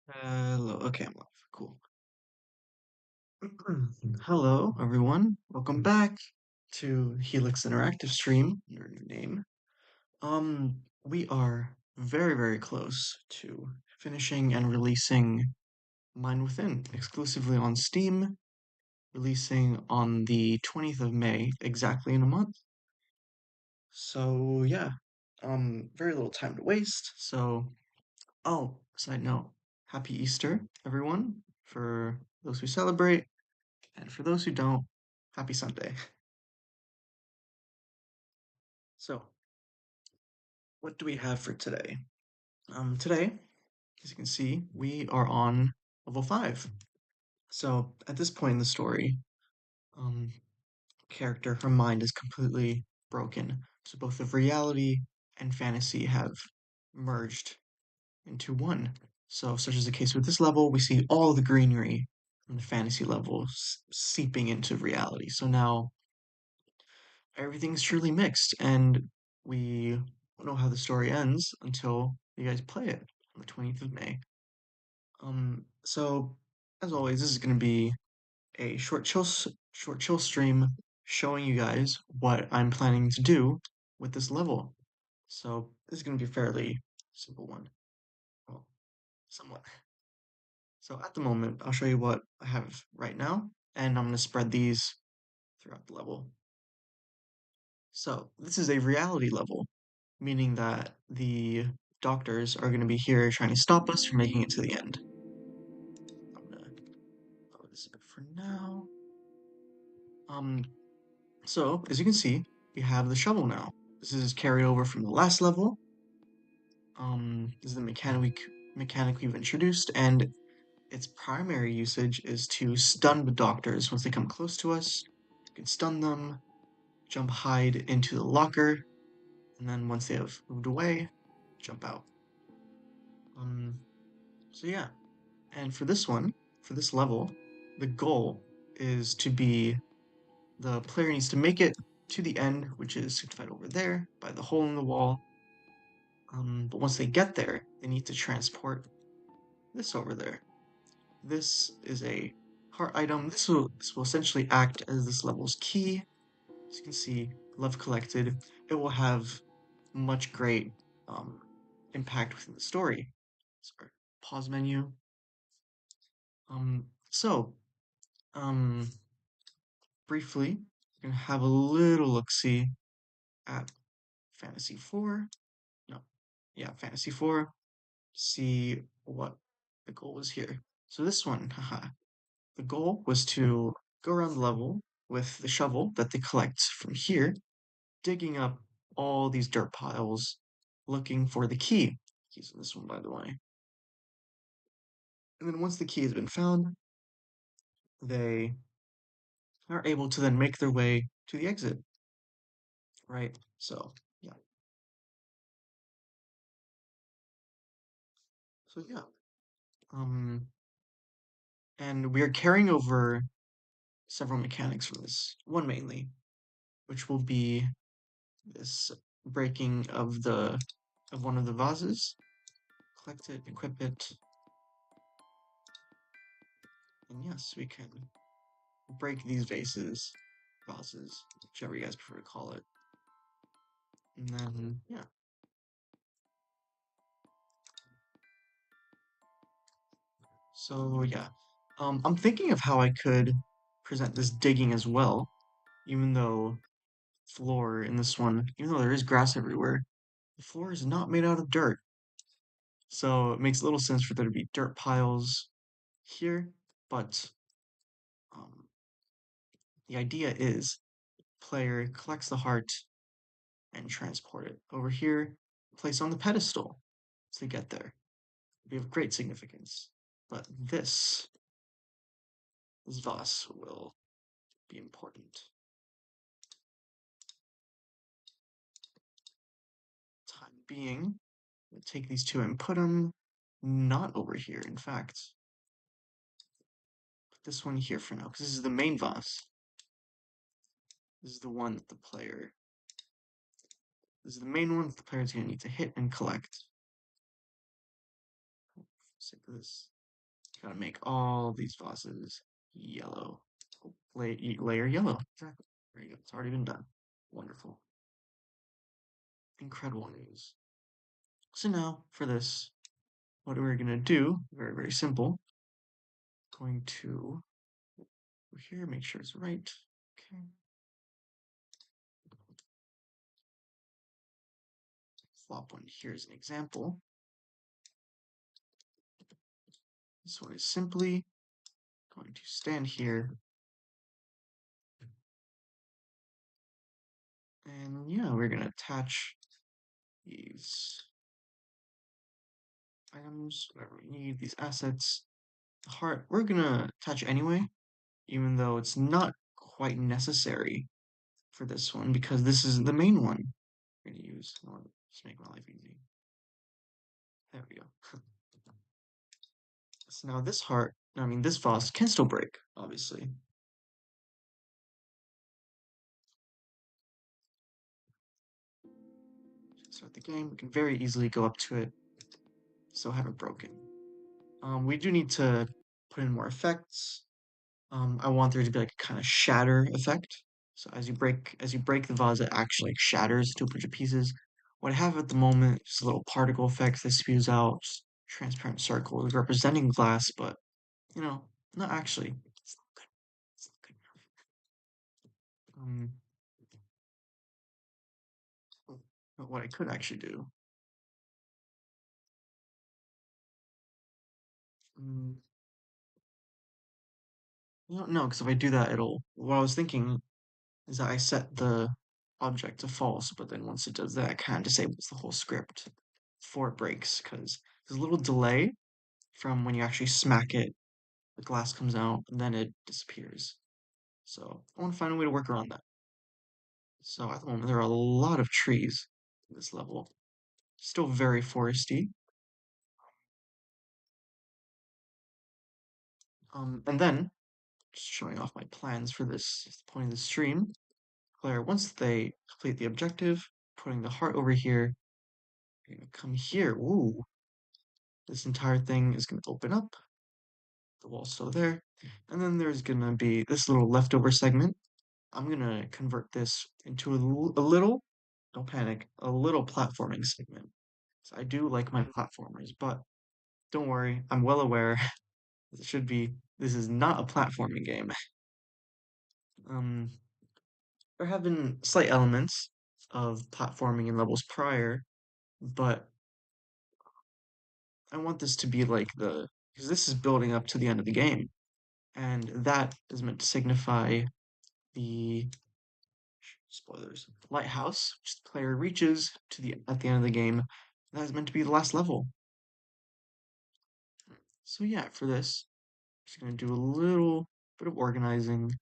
Hello. Okay, I'm live. Cool. Hello, everyone. Welcome back to HELIX Interactive stream, your new name. We are very, very close to finishing and releasing Mind Within exclusively on Steam, releasing on the 20th of May, exactly in a month. So yeah, very little time to waste. Oh, side note, happy Easter, everyone, for those who celebrate. And for those who don't, happy Sunday. So, what do we have for today? Today, as you can see, we are on level 5. So, at this point in the story, um, her mind is completely broken. So, both of reality and fantasy have merged into one. So, such is the case with this level, we see all the greenery from the fantasy level seeping into reality. So now everything's truly mixed, and we won't know how the story ends until you guys play it on the 20th of May. So as always, this is going to be a short chill stream showing you guys what I'm planning to do with this level. So this is going to be a fairly simple one. Well, somewhat. So at the moment, I'll show you what I have right now, and I'm going to spread these throughout the level. So this is a reality level, meaning that the doctors are going to be here trying to stop us from making it to the end. I'm gonna lower this a bit for now. Um, so as you can see, we have the shovel now. This is carried over from the last level. This is the mechanic we've introduced, and its primary usage is to stun the doctors once they come close to us. You can stun them, jump hide into the locker, and then once they have moved away, jump out. Um, so yeah, and for this level, the goal is to be the player needs to make it to the end, which is signified over there by the hole in the wall. But once they get there, they need to transport this over there. This is a heart item. This will essentially act as this level's key. As you can see, love collected. It will have much great um, impact within the story. Sorry, pause menu. So um, briefly, we're gonna have a little look-see at Fantasy 4. No, yeah, Fantasy 4. See what the goal was here. So this one, haha. The goal was to go around the level with the shovel that they collect from here, digging up all these dirt piles, looking for the key. Keys in this one, by the way. And then once the key has been found, they are able to then make their way to the exit, right? So, yeah. So, yeah. Um, and we are carrying over several mechanics from this, one mainly, which will be this breaking of one of the vases. Collect it, equip it, and yes, we can break these vases, whichever you guys prefer to call it. And then, yeah. So, yeah. I'm thinking of how I could present this digging as well, even though floor in this one, even though there is grass everywhere, the floor is not made out of dirt. So it makes little sense for there to be dirt piles here, but um, the idea is player collects the heart and transport it over here, place on the pedestal to get there. It'd be of great significance. But this vase will be important. Time being, we'll take these two and put them not over here, in fact. Put this one here for now, because this is the main vase. This is the one that this is the main one that the player is going to need to hit and collect. Save this. Gotta make all these vases yellow. Layer yellow. Exactly. There you go. It's already been done. Wonderful. Incredible news. So now for this, what we're gonna do, very, very simple. Going to over here, make sure it's right. Okay. Flop one here as an example. This one is simply going to stand here. And yeah, we're gonna attach these items, whatever we need, these assets. The heart, we're gonna attach anyway, even though it's not quite necessary for this one because this is the main one we're gonna use. Just make my life easy. There we go. So now this heart, I mean this vase can still break, obviously. Start the game, we can very easily go up to it, still haven't broken. We do need to put in more effects. I want there to be like a kind of shatter effect. So as you break the vase, it actually like shatters to a bunch of pieces. What I have at the moment is little particle effects that spews out, just transparent circles representing glass, but you know, not actually. It's not good. It's not good enough. But what I could actually do, um, no, because if I do that, it'll. What I was thinking is that I set the object to false, but then once it does that, it kind of disables the whole script before it breaks, because there's a little delay from when you actually smack it, the glass comes out, and then it disappears. So I want to find a way to work around that. So at the moment, there are a lot of trees in this level. Still very foresty. And then, just showing off my plans for this point of the stream, player, once they complete the objective, putting the heart over here, you're gonna come here. Ooh, this entire thing is gonna open up. The wall's still there. And then there's gonna be this little leftover segment. I'm gonna convert this into a little, don't panic, a little platforming segment. So I do like my platformers, but don't worry, I'm well aware this is not a platforming game. Um, there have been slight elements of platforming in levels prior, but I want this to be like because this is building up to the end of the game, and that is meant to signify the spoilers lighthouse, which the player reaches to the at the end of the game. That is meant to be the last level. So yeah, for this, I'm just gonna do a little bit of organizing.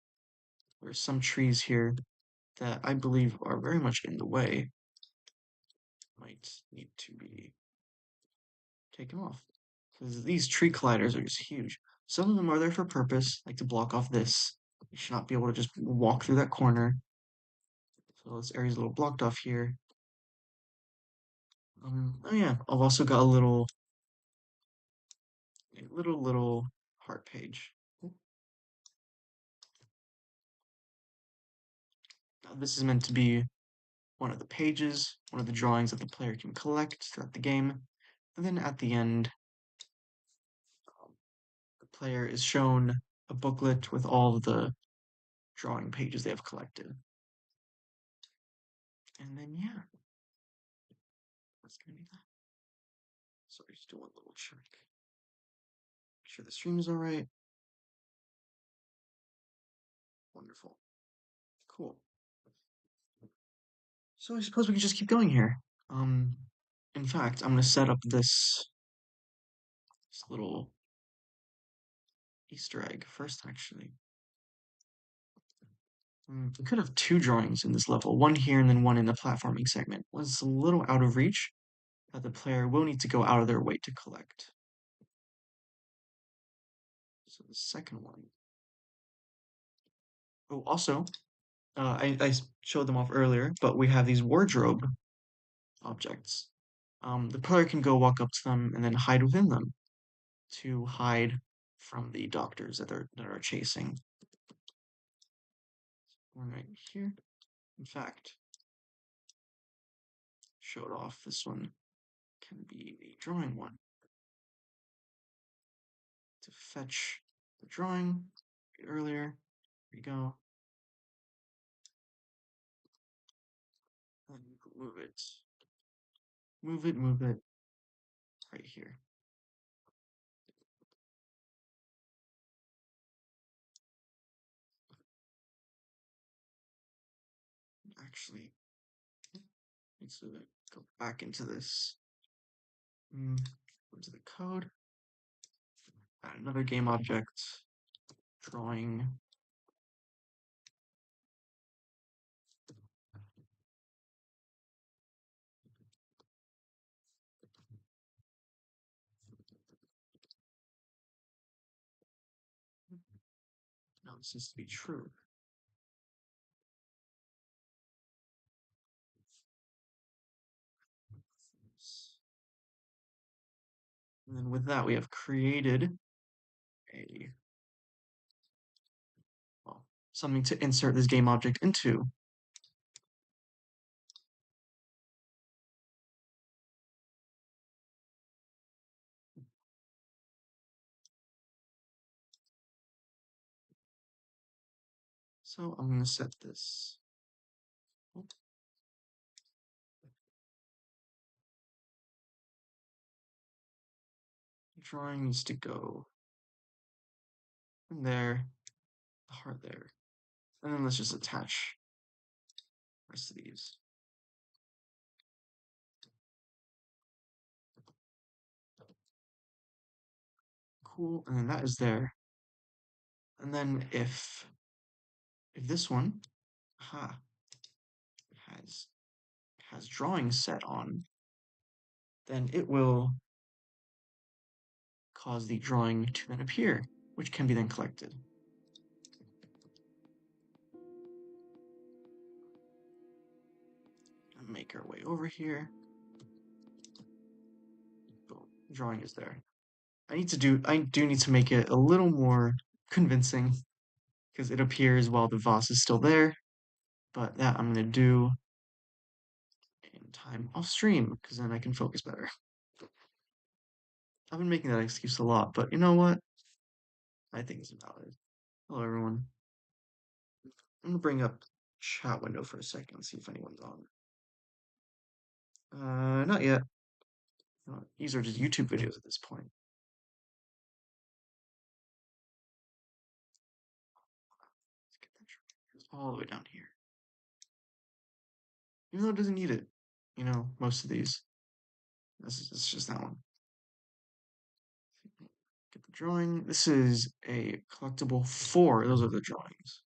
There's some trees here that I believe are very much in the way. Might need to be taken off. Because these tree colliders are just huge. Some of them are there for purpose, like to block off this. You should not be able to just walk through that corner. So this area's a little blocked off here. Oh yeah, I've also got a little heart page. Now, this is meant to be one of the pages, one of the drawings that the player can collect throughout the game. And then at the end, the player is shown a booklet with all of the drawing pages they have collected. And then, yeah, that's gonna be that. Sorry, just do one little check. Make sure the stream is all right. Wonderful. Cool. So I suppose we can just keep going here. Um, in fact, I'm gonna set up this little Easter egg first, actually. We could have two drawings in this level, one here and then one in the platforming segment. One's a little out of reach, that the player will need to go out of their way to collect. So the second one. Oh, also, I showed them off earlier, but we have these wardrobe objects. The player can go walk up to them and then hide within them to hide from the doctors that are chasing. One right here. In fact, showed off this one can be the drawing one. To fetch the drawing earlier. Here we go. And move it. Move it right here. Actually, needs to go back into this. Into the code. Add another game object. Drawing. No, this needs to be true. And then with that, we have created a well, something to insert this game object into. So I'm going to set this. Drawing needs to go in there, the heart there. And then let's just attach the rest of these. Cool, and then that is there. And then if this one, aha, has drawing set on, then it will cause the drawing to then appear, which can be then collected. Make our way over here. Boom, drawing is there. I do need to make it a little more convincing because it appears while the vase is still there, but that I'm gonna do in time off stream because then I can focus better. I've been making that excuse a lot, but you know what? I think it's valid. Hello, everyone. I'm gonna bring up chat window for a second, see if anyone's on. Not yet. These are just YouTube videos at this point. Let's get that all the way down here. Even though it doesn't need it, most of these. It's just that one. Get the drawing. This is a collectible 4. Those are the drawings.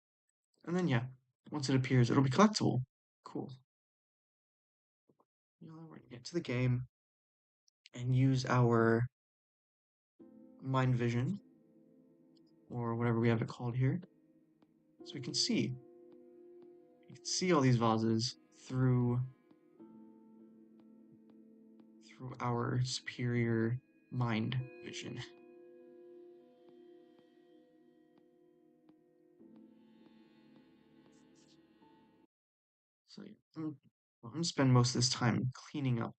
And then yeah, once it appears, it'll be collectible. Cool. We're gonna get to the game and use our mind vision or whatever we have it called here. So we can see. You can see all these vases through our superior mind vision. So yeah, I'm gonna spend most of this time cleaning up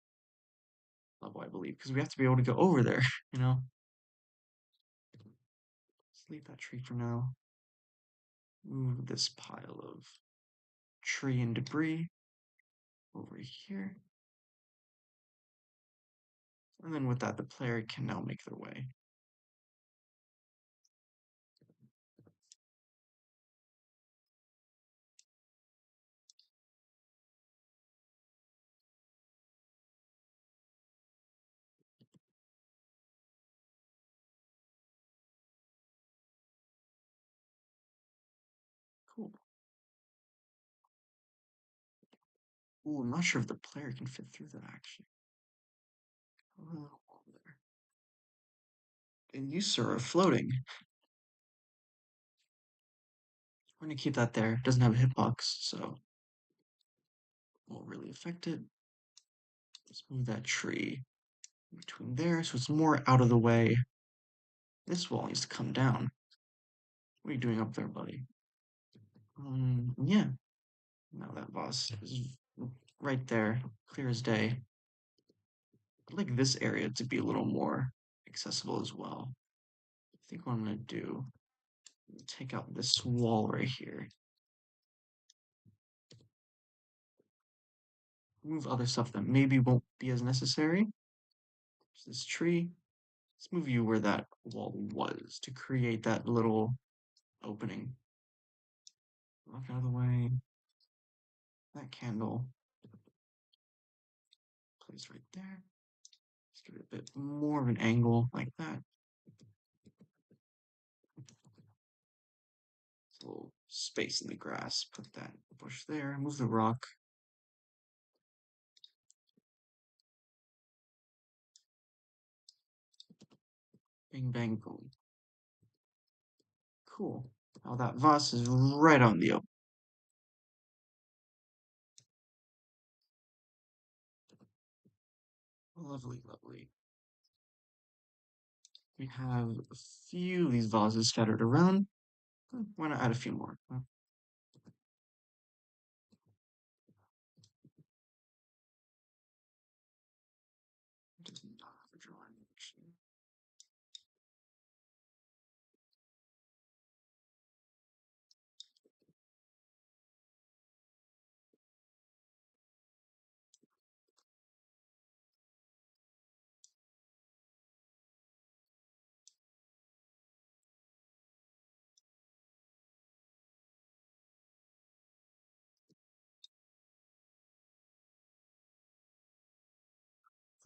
level, I believe, because we have to be able to go over there, you know? Let's leave that tree for now. Move this pile of tree and debris over here. And then with that, the player can now make their way. Cool. Ooh, I'm not sure if the player can fit through that actually. A little wall there. And you, sir, are floating. We're gonna keep that there. It doesn't have a hitbox, so won't really affect it. Let's move that tree between there so it's more out of the way. this wall needs to come down. What are you doing up there, buddy? Yeah. Now that boss is right there, clear as day. I'd like this area to be a little more accessible as well. I think what I'm gonna do, take out this wall right here. Move other stuff that maybe won't be as necessary. There's this tree. Let's move you where that wall was to create that little opening. Walk out of the way. That candle. Place right there. Let's give it a bit more of an angle like that. A little space in the grass. Put that bush there. Move the rock. Bang, bang, boom. Cool. Now that vase is right on the open. Lovely, lovely. We have a few of these vases scattered around. Why not add a few more? Does not have a drawing, actually.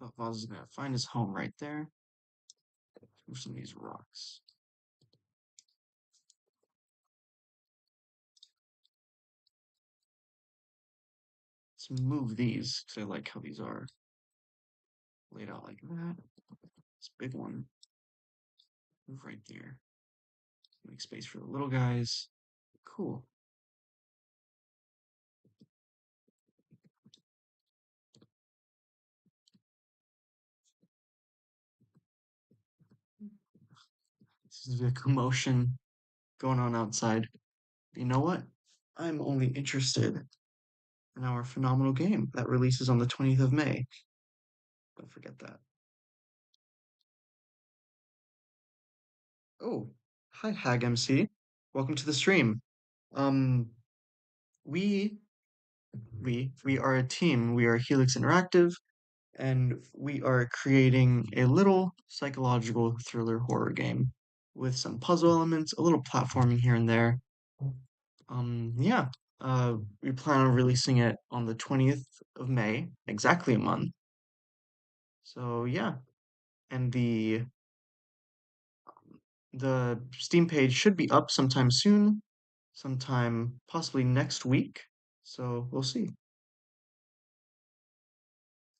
That vase is gonna find his home right there. Move some of these rocks. Let's move these because I like how these are laid out like that. This big one, move right there. Make space for the little guys. Cool. This is a commotion going on outside. You know what? I'm only interested in our phenomenal game that releases on the 20th of May. Don't forget that. Oh, hi, Hag MC. Welcome to the stream. Um, we we are a team. We are Helix Interactive, and we are creating a little psychological thriller horror game with some puzzle elements, a little platforming here and there. Yeah. We plan on releasing it on the 20th of May, exactly a month. So yeah, and the Steam page should be up sometime soon, sometime possibly next week. So we'll see.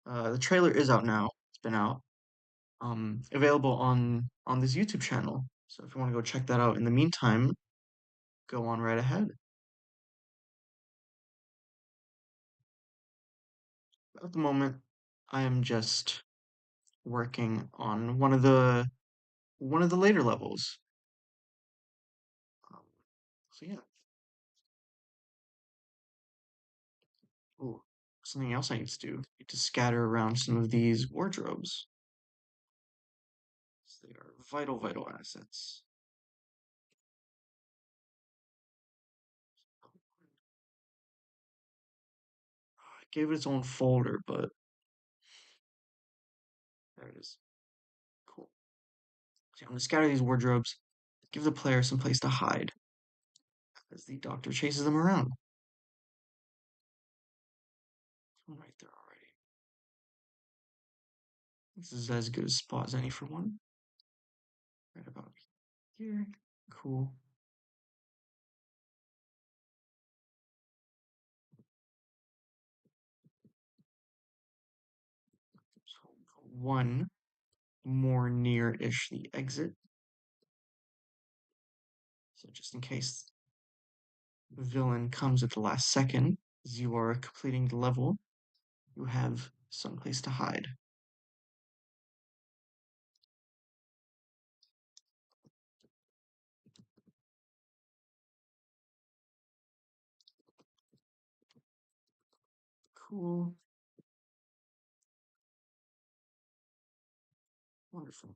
The trailer is out now. It's been out. Available on this YouTube channel. So if you want to go check that out in the meantime, go on right ahead. At the moment, I am just working on one of the later levels. Um, so yeah. Ooh, something else I need to do. Need to scatter around some of these wardrobes. They are vital, vital assets. I gave it its own folder, but there it is. Cool. So I'm gonna scatter these wardrobes, give the player some place to hide as the doctor chases them around. One right there already. This is as good a spot as any for one. Right about here. Cool. So one more near-ish the exit. So just in case the villain comes at the last second, as you are completing the level, you have some place to hide. Cool. Wonderful.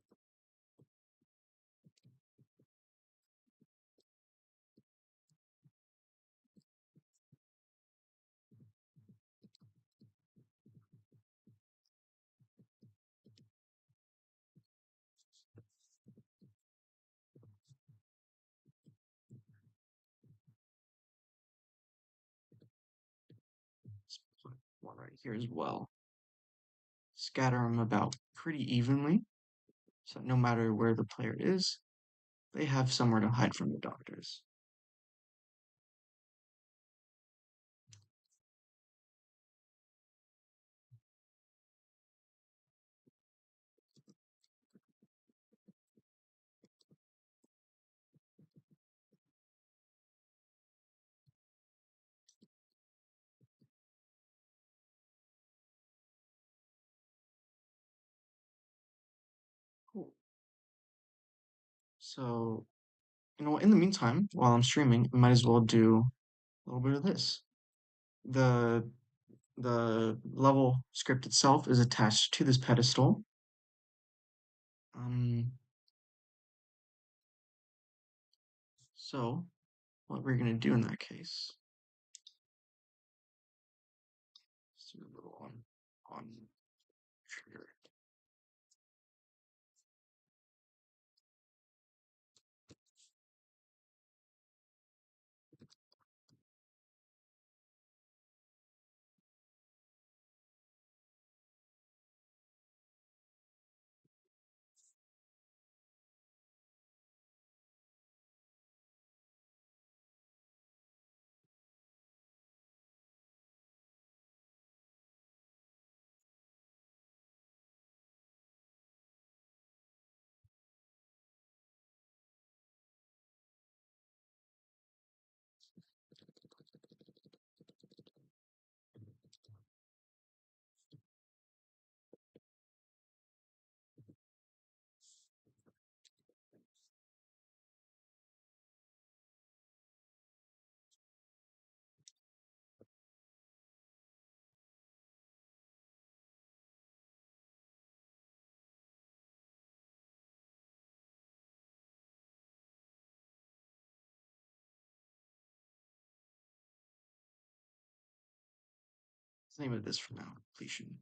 Let's put one right here as well. Scatter them about pretty evenly, so no matter where the player is, they have somewhere to hide from the doctors. Cool. So, in the meantime, while I'm streaming, I might as well do a little bit of this. The the level script itself is attached to this pedestal. Um, so what we're gonna do in that case, let's do a little on trigger. Let's name it this for now, completion.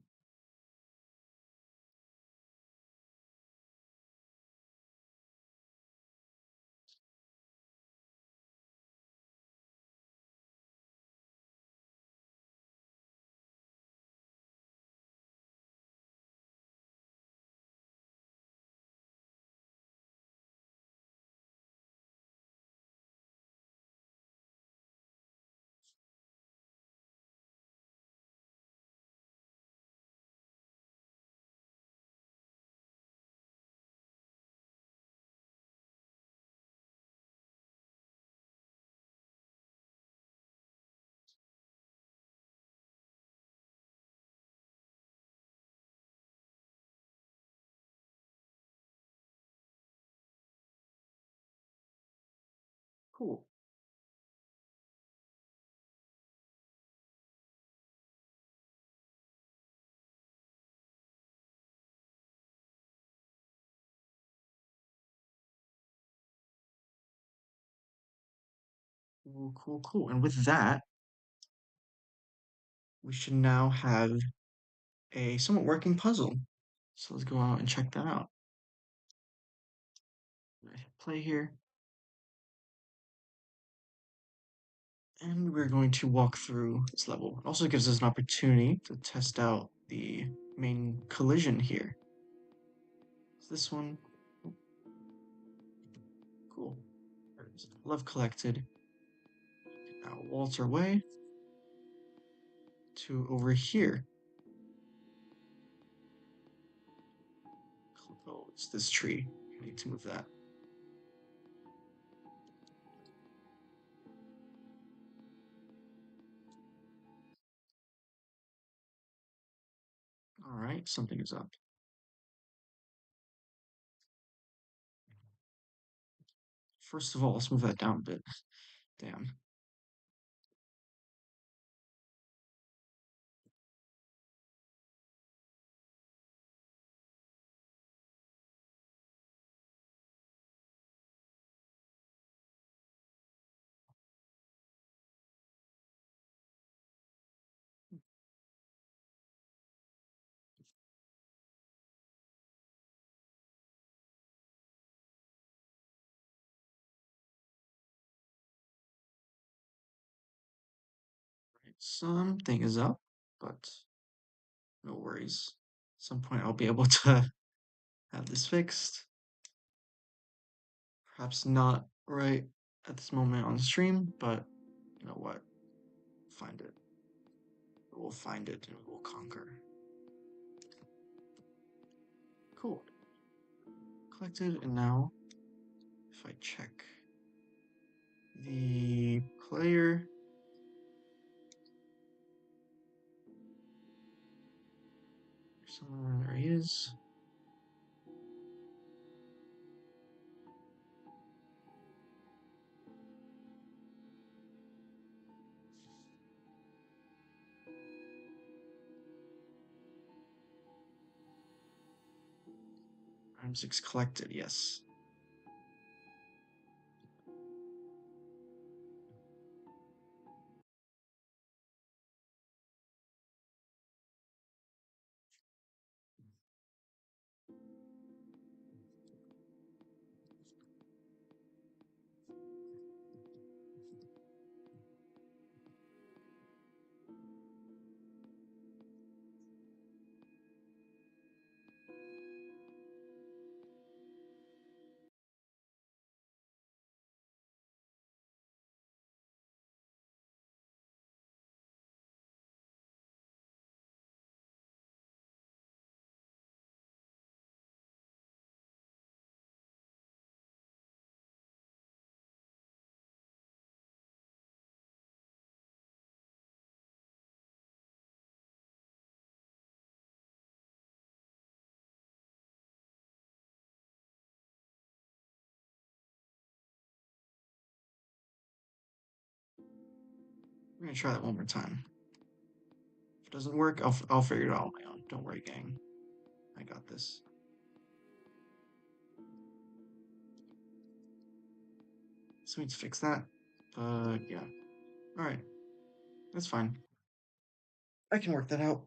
Cool. Cool, cool, cool. And with that, we should now have a somewhat working puzzle. So let's go out and check that out. I hit play here. And we're going to walk through this level. It also gives us an opportunity to test out the main collision here. So this one, oh, cool. There's love collected. Now waltz our way to over here. Oh, it's this tree. I need to move that. All right, something is up. First of all, let's move that down a bit. Damn. something is up, but no worries. At some point I'll be able to have this fixed. Perhaps not right at this moment on the stream, but you know what? Find it. We'll find it and we'll conquer. Cool. Collected, and now if I check the player, somewhere there he is. Round 6 collected, yes. We're gonna try that one more time. If it doesn't work, I'll figure it out on my own. Don't worry, gang. I got this. So we need to fix that. Yeah. All right. That's fine. I can work that out.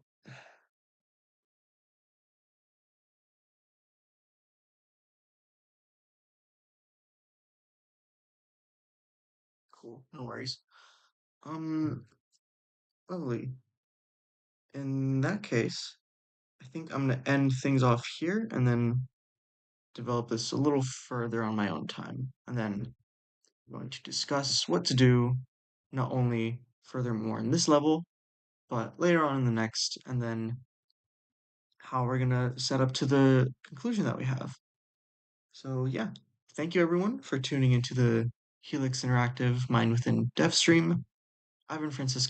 Cool. No worries. Um, Lovely. In that case, I think I'm gonna end things off here and then develop this a little further on my own time. And then I'm going to discuss what to do, not only furthermore in this level, but later on in the next, and then how we're gonna set up to the conclusion that we have. So yeah, thank you everyone for tuning into the Helix Interactive Mind Within Dev stream. I've been Francisco.